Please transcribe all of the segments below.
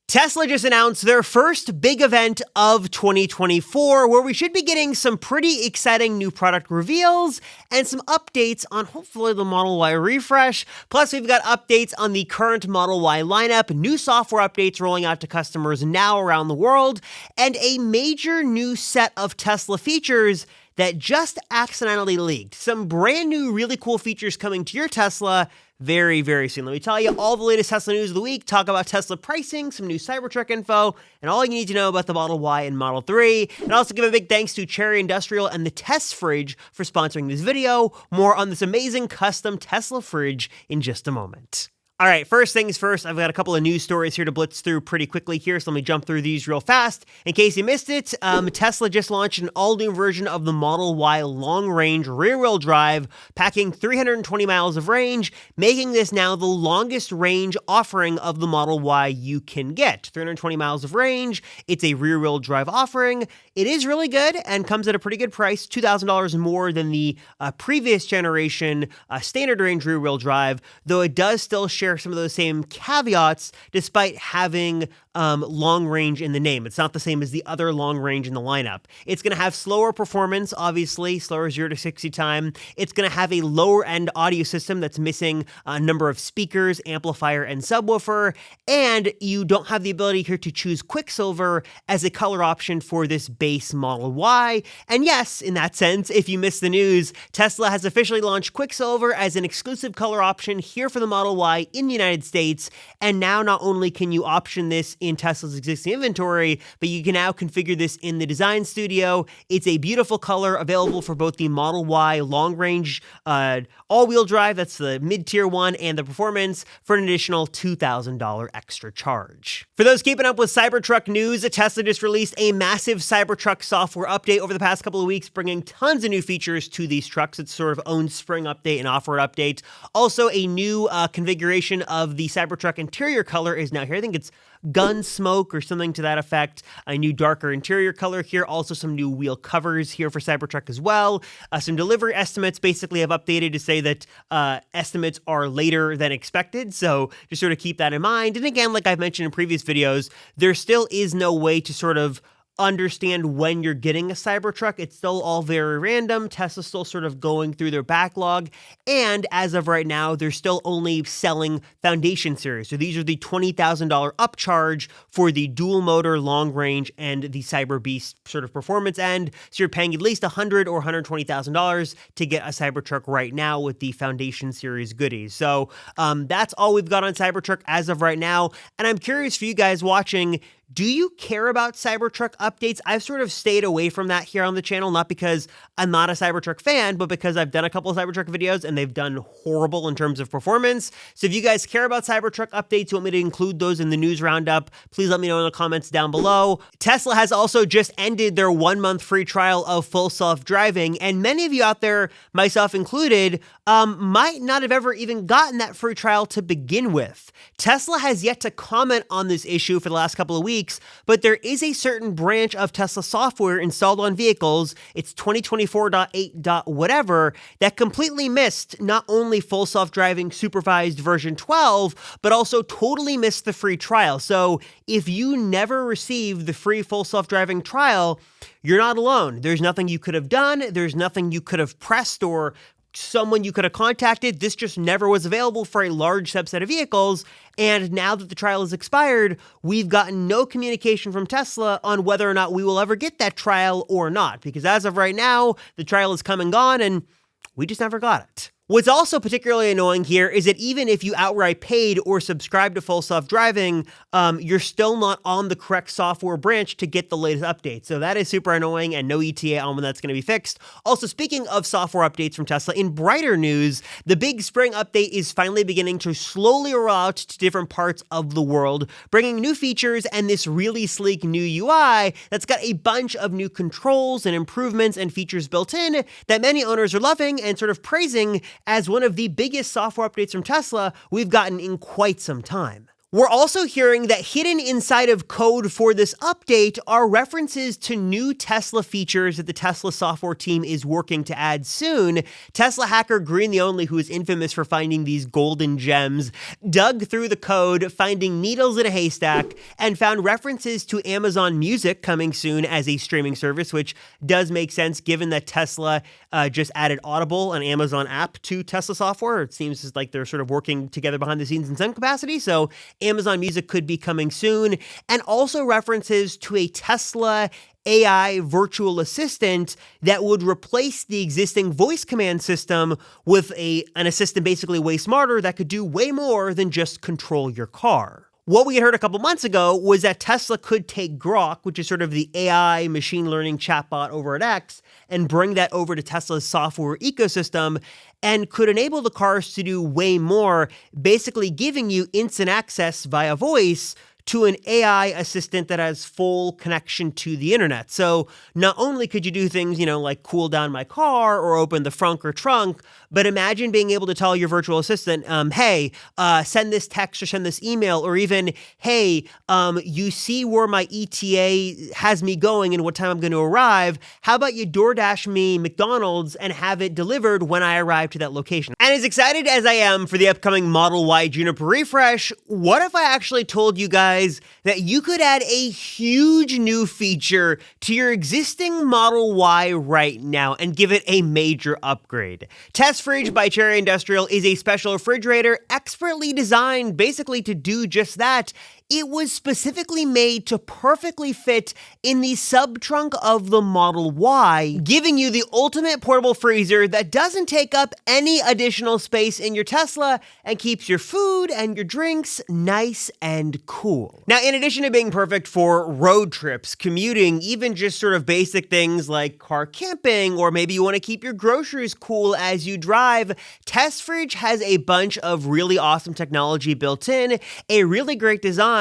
Tesla just announced their first big event of 2024, where we should be getting some pretty exciting new product reveals and some updates on hopefully the Model Y refresh. Plus, we've got updates on the current Model Y lineup, new software updates rolling out to customers now around the world, and a major new set of Tesla features that just accidentally leaked. Some brand new, really cool features coming to your Tesla very, very soon. Let me tell you all the latest Tesla news of the week, talk about Tesla pricing, some new Cybertruck info, and all you need to know about the Model Y and Model 3. And also give a big thanks to Cherry Industrial and the Test Fridge for sponsoring this video. More on this amazing custom Tesla fridge in just a moment. All right, first things first, I've got a couple of news stories here to blitz through pretty quickly here, so let me jump through these real fast. In case you missed it, Tesla just launched an all-new version of the Model Y long-range rear-wheel drive, packing 320 miles of range, making this now the longest range offering of the Model Y you can get. 320 miles of range, it's a rear-wheel drive offering. It is really good and comes at a pretty good price, $2,000 more than the previous generation standard range rear-wheel drive, though it does still share some of those same caveats despite having long range in the name. It's not the same as the other long range in the lineup. It's going to have slower performance, obviously, slower 0 to 60 time. It's going to have a lower end audio system that's missing a number of speakers, amplifier, and subwoofer. And you don't have the ability here to choose Quicksilver as a color option for this base Model Y. And yes, in that sense, if you missed the news, Tesla has officially launched Quicksilver as an exclusive color option here for the Model Y in the United States. And now not only can you option this in Tesla's existing inventory, but you can now configure this in the design studio. It's a beautiful color available for both the Model Y long range all-wheel drive, that's the mid-tier one, and the performance for an additional $2,000 extra charge. For those keeping up with Cybertruck news, Tesla just released a massive Cybertruck software update over the past couple of weeks, bringing tons of new features to these trucks. It's sort of own spring update and off-road update. Also, a new configuration of the Cybertruck interior color is now here. I think it's gun smoke or something to that effect. A new darker interior color here. Also some new wheel covers here for Cybertruck as well. Some delivery estimates basically have updated to say that estimates are later than expected. So just sort of keep that in mind. And again, like I've mentioned in previous videos, there still is no way to sort of understand when you're getting a Cybertruck. It's still all very random. Tesla's still sort of going through their backlog. And as of right now, they're still only selling Foundation Series. So these are the $20,000 upcharge for the dual motor, long range, and the Cyber Beast sort of performance end. So you're paying at least $100,000 or $120,000 to get a Cybertruck right now with the Foundation Series goodies. So that's all we've got on Cybertruck as of right now. And I'm curious for you guys watching, do you care about Cybertruck updates? I've sort of stayed away from that here on the channel, not because I'm not a Cybertruck fan, but because I've done a couple of Cybertruck videos and they've done horrible in terms of performance. So if you guys care about Cybertruck updates, you want me to include those in the news roundup, please let me know in the comments down below. Tesla has also just ended their 1-month free trial of full self-driving, and many of you out there, myself included, might not have ever even gotten that free trial to begin with. Tesla has yet to comment on this issue for the last couple of weeks, but there is a certain branch of Tesla software installed on vehicles, it's 2024.8. whatever, that completely missed not only full self-driving supervised version 12, but also totally missed the free trial. So if you never received the free full self-driving trial, you're not alone. There's nothing you could have done. There's nothing you could have pressed or someone you could have contacted. This just never was available for a large subset of vehicles. And now that the trial has expired, we've gotten no communication from Tesla on whether or not we will ever get that trial or not. Because as of right now, the trial is come and gone and we just never got it. What's also particularly annoying here is that even if you outright paid or subscribed to full self-driving, you're still not on the correct software branch to get the latest updates. So that is super annoying and no ETA on when that's going to be fixed. Also, speaking of software updates from Tesla, in brighter news, the big spring update is finally beginning to slowly roll out to different parts of the world, bringing new features and this really sleek new UI that's got a bunch of new controls and improvements and features built in that many owners are loving and sort of praising as one of the biggest software updates from Tesla we've gotten in quite some time. We're also hearing that hidden inside of code for this update are references to new Tesla features that the Tesla software team is working to add soon. Tesla hacker Green the Only, who is infamous for finding these golden gems, dug through the code, finding needles in a haystack, and found references to Amazon Music coming soon as a streaming service, which does make sense given that Tesla just added Audible, an Amazon app, to Tesla software. It seems like they're sort of working together behind the scenes in some capacity, so Amazon Music could be coming soon, and also references to a Tesla AI virtual assistant that would replace the existing voice command system with an assistant basically way smarter that could do way more than just control your car. What we had heard a couple months ago was that Tesla could take Grok, which is sort of the AI machine learning chatbot over at X, and bring that over to Tesla's software ecosystem and could enable the cars to do way more, basically giving you instant access via voice to an AI assistant that has full connection to the internet. So not only could you do things, like cool down my car or open the frunk or trunk, but imagine being able to tell your virtual assistant, hey, send this text or send this email, or even, hey, you see where my ETA has me going and what time I'm going to arrive. How about you DoorDash me McDonald's and have it delivered when I arrive to that location? And as excited as I am for the upcoming Model Y Juniper refresh, what if I actually told you guys that you could add a huge new feature to your existing Model Y right now and give it a major upgrade? Test Fridge by Cherry Industrial is a special refrigerator expertly designed basically to do just that. It was specifically made to perfectly fit in the sub-trunk of the Model Y, giving you the ultimate portable freezer that doesn't take up any additional space in your Tesla and keeps your food and your drinks nice and cool. Now, in addition to being perfect for road trips, commuting, even just sort of basic things like car camping, or maybe you want to keep your groceries cool as you drive, Test Fridge has a bunch of really awesome technology built in, a really great design,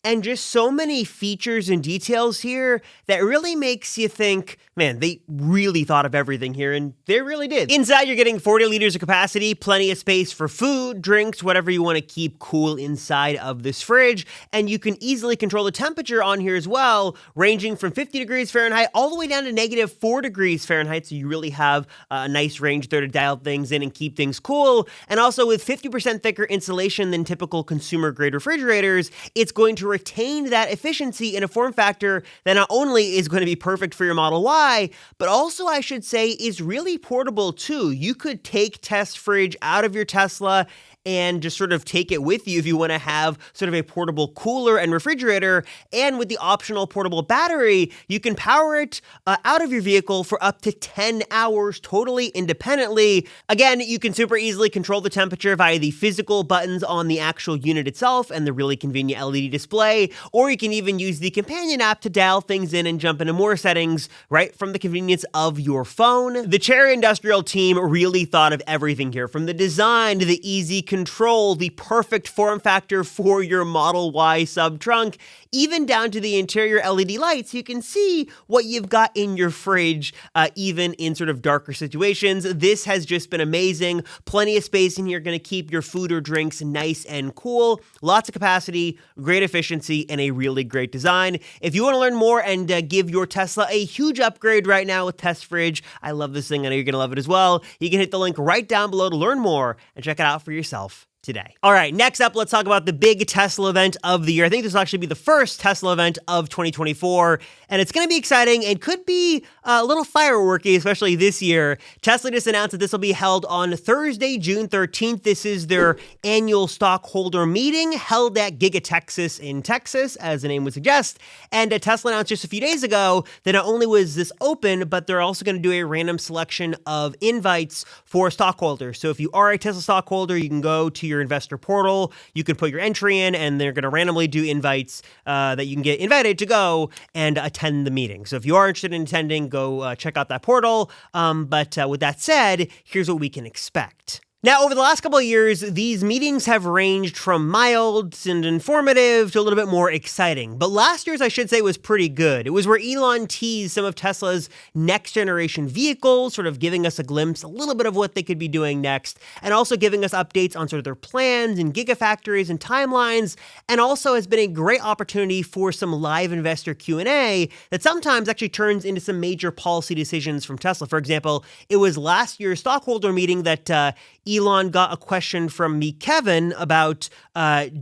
and just so many features and details here that really makes you think, man, they really thought of everything here, and they really did. Inside, you're getting 40 liters of capacity, plenty of space for food, drinks, whatever you want to keep cool inside of this fridge, and you can easily control the temperature on here as well, ranging from 50 degrees Fahrenheit all the way down to -4 degrees Fahrenheit, so you really have a nice range there to dial things in and keep things cool. And also with 50% thicker insulation than typical consumer-grade refrigerators, it's going to retain that efficiency in a form factor that not only is going to be perfect for your Model Y, but also, I should say, is really portable too. You could take Test Fridge out of your Tesla and just sort of take it with you if you want to have sort of a portable cooler and refrigerator. And with the optional portable battery, you can power it out of your vehicle for up to 10 hours totally independently. Again, you can super easily control the temperature via the physical buttons on the actual unit itself and the really convenient LED display, or you can even use the companion app to dial things in and jump into more settings right from the convenience of your phone. The Cherry Industrial team really thought of everything here, from the design to the easy control, the perfect form factor for your Model Y sub-trunk, even down to the interior LED lights. You can see what you've got in your fridge, even in sort of darker situations. This has just been amazing. Plenty of space in here, going to keep your food or drinks nice and cool. Lots of capacity, great efficiency, and a really great design. If you want to learn more and give your Tesla a huge upgrade right now with Test Fridge, I love this thing. I know you're going to love it as well. You can hit the link right down below to learn more and check it out for yourself today. All right, next up, let's talk about the big Tesla event of the year. I think this will actually be the first Tesla event of 2024, and it's going to be exciting and could be a little fireworky, especially this year. Tesla just announced that this will be held on Thursday, June 13th. This is their annual stockholder meeting held at Giga Texas in Texas, as the name would suggest. And Tesla announced just a few days ago that not only was this open, but they're also going to do a random selection of invites for stockholders. So if you are a Tesla stockholder, you can go to your investor portal, you can put your entry in, and they're going to randomly do invites that you can get invited to go and attend the meeting. So if you are interested in attending, go check out that portal. But with that said, here's what we can expect. Now, over the last couple of years, these meetings have ranged from mild and informative to a little bit more exciting. But last year's, I should say, was pretty good. It was where Elon teased some of Tesla's next generation vehicles, sort of giving us a glimpse, a little bit of what they could be doing next, and also giving us updates on sort of their plans and gigafactories and timelines, and also has been a great opportunity for some live investor Q&A that sometimes actually turns into some major policy decisions from Tesla. For example, it was last year's stockholder meeting that Elon got a question from me, Kevin, about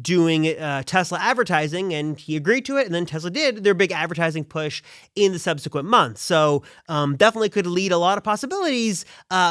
doing Tesla advertising, and he agreed to it, and then Tesla did their big advertising push in the subsequent months. So definitely could lead a lot of possibilities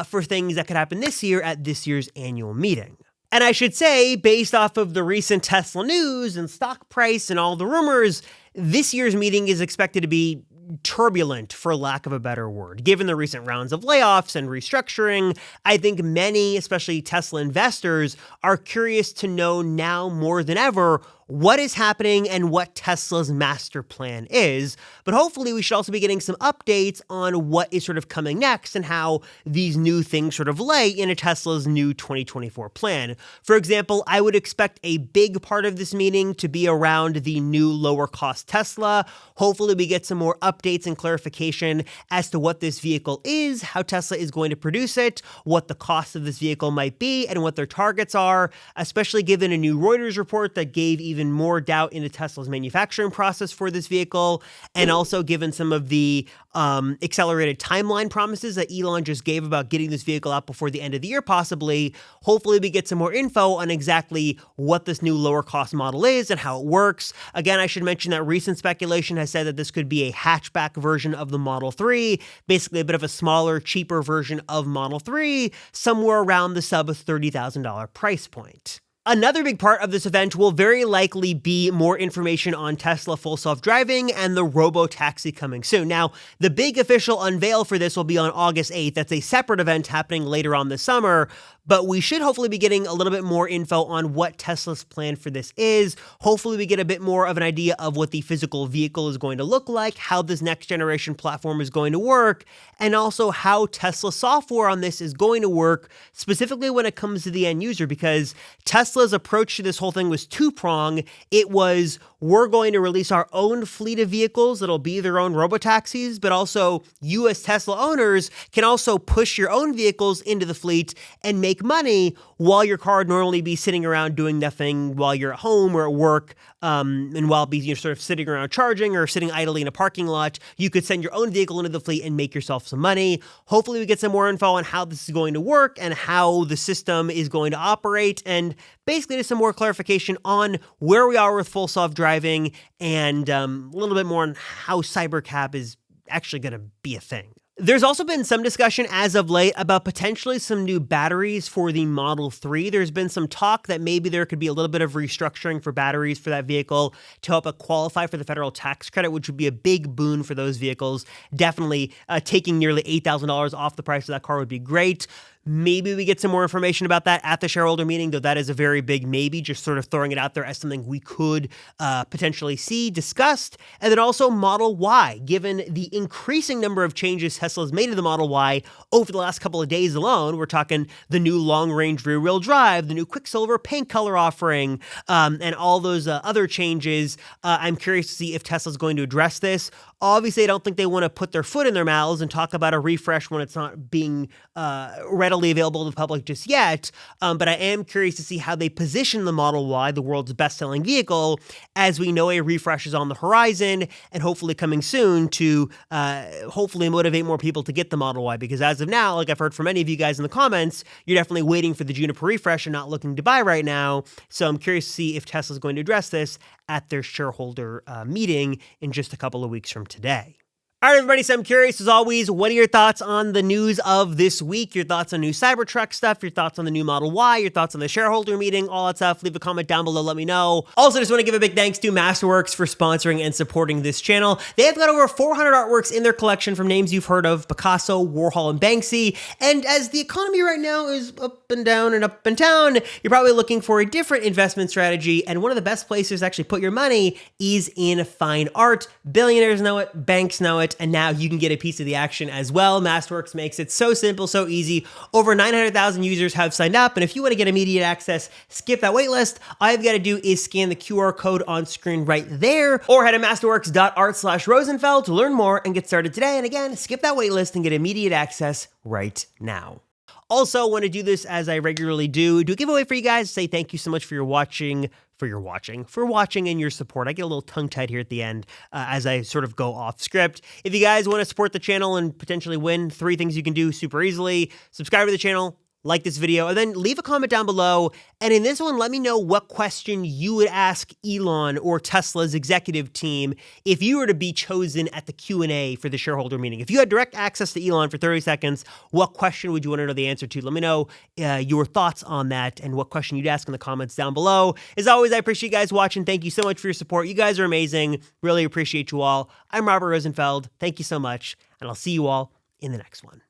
for things that could happen this year at this year's annual meeting. And I should say, based off of the recent Tesla news and stock price and all the rumors, this year's meeting is expected to be turbulent, for lack of a better word. Given the recent rounds of layoffs and restructuring, I think many, especially Tesla investors, are curious to know now more than ever what is happening and what Tesla's master plan is. But hopefully we should also be getting some updates on what is sort of coming next and how these new things sort of lay into Tesla's new 2024 plan. For example, I would expect a big part of this meeting to be around the new lower cost Tesla. Hopefully we get some more updates and clarification as to what this vehicle is, how Tesla is going to produce it, what the cost of this vehicle might be, and what their targets are, especially given a new Reuters report that gave even more doubt into Tesla's manufacturing process for this vehicle, and also given some of the accelerated timeline promises that Elon just gave about getting this vehicle out before the end of the year, possibly. Hopefully we get some more info on exactly what this new lower cost model is and how it works. Again, I should mention that recent speculation has said that this could be a hatchback version of the Model 3, basically a bit of a smaller, cheaper version of Model 3, somewhere around the sub $30,000 price point. Another big part of this event will very likely be more information on Tesla full self-driving and the robo-taxi coming soon. Now, the big official unveil for this will be on August 8th. That's a separate event happening later on this summer, but we should hopefully be getting a little bit more info on what Tesla's plan for this is. Hopefully we get a bit more of an idea of what the physical vehicle is going to look like, how this next generation platform is going to work, and also how Tesla software on this is going to work, specifically when it comes to the end user, because Tesla's approach to this whole thing was two-pronged. It was, we're going to release our own fleet of vehicles that'll be their own robotaxis, but also you as Tesla owners can also push your own vehicles into the fleet and make money while your car would normally be sitting around doing nothing while you're at home or at work, and while you're sort of sitting around charging or sitting idly in a parking lot. You could send your own vehicle into the fleet and make yourself some money. Hopefully we get some more info on how this is going to work and how the system is going to operate, and basically just some more clarification on where we are with full self-driving and a little bit more on how Cybercab is actually going to be a thing. There's also been some discussion as of late about potentially some new batteries for the Model 3. There's been some talk that maybe there could be a little bit of restructuring for batteries for that vehicle to help it qualify for the federal tax credit, which would be a big boon for those vehicles. Definitely taking nearly $8,000 off the price of that car would be great. Maybe we get some more information about that at the shareholder meeting, though that is a very big maybe, just sort of throwing it out there as something we could potentially see discussed. And then also Model Y, given the increasing number of changes Tesla's made to the Model Y over the last couple of days alone. We're talking the new long-range rear-wheel drive, the new Quicksilver paint color offering, and all those other changes. I'm curious to see if Tesla's going to address this. Obviously, I don't think they want to put their foot in their mouths and talk about a refresh when it's not being readily available to the public just yet. But I am curious to see how they position the Model Y, the world's best-selling vehicle, as we know a refresh is on the horizon and hopefully coming soon to hopefully motivate more people to get the Model Y. Because as of now, like I've heard from many of you guys in the comments, you're definitely waiting for the Juniper refresh and not looking to buy right now. So I'm curious to see if Tesla's going to address this at their shareholder meeting in just a couple of weeks from today. All right, everybody, so I'm curious, as always, what are your thoughts on the news of this week? Your thoughts on new Cybertruck stuff, your thoughts on the new Model Y, your thoughts on the shareholder meeting, all that stuff. Leave a comment down below, let me know. Also, just want to give a big thanks to Masterworks for sponsoring and supporting this channel. They have got over 400 artworks in their collection from names you've heard of: Picasso, Warhol, and Banksy. And as the economy right now is up and down and up and down, you're probably looking for a different investment strategy. And one of the best places to actually put your money is in fine art. Billionaires know it, banks know it, it, and now you can get a piece of the action as well. Masterworks makes it so simple, so easy. Over 900,000 users have signed up, and if you want to get immediate access, skip that waitlist. All you've got to do is scan the QR code on screen right there, or head to masterworks.art/Rosenfeld to learn more and get started today. And again, skip that waitlist and get immediate access right now. Also, want to do this as I regularly do a giveaway for you guys. Say thank you so much for watching and your support. I get a little tongue-tied here at the end as I sort of go off script. If you guys want to support the channel and potentially win, 3 things you can do super easily. Subscribe to the channel, like this video, and then leave a comment down below. And in this one, let me know what question you would ask Elon or Tesla's executive team if you were to be chosen at the Q&A for the shareholder meeting. If you had direct access to Elon for 30 seconds, what question would you want to know the answer to? Let me know your thoughts on that and what question you'd ask in the comments down below. As always, I appreciate you guys watching. Thank you so much for your support. You guys are amazing. Really appreciate you all. I'm Robert Rosenfeld. Thank you so much, and I'll see you all in the next one.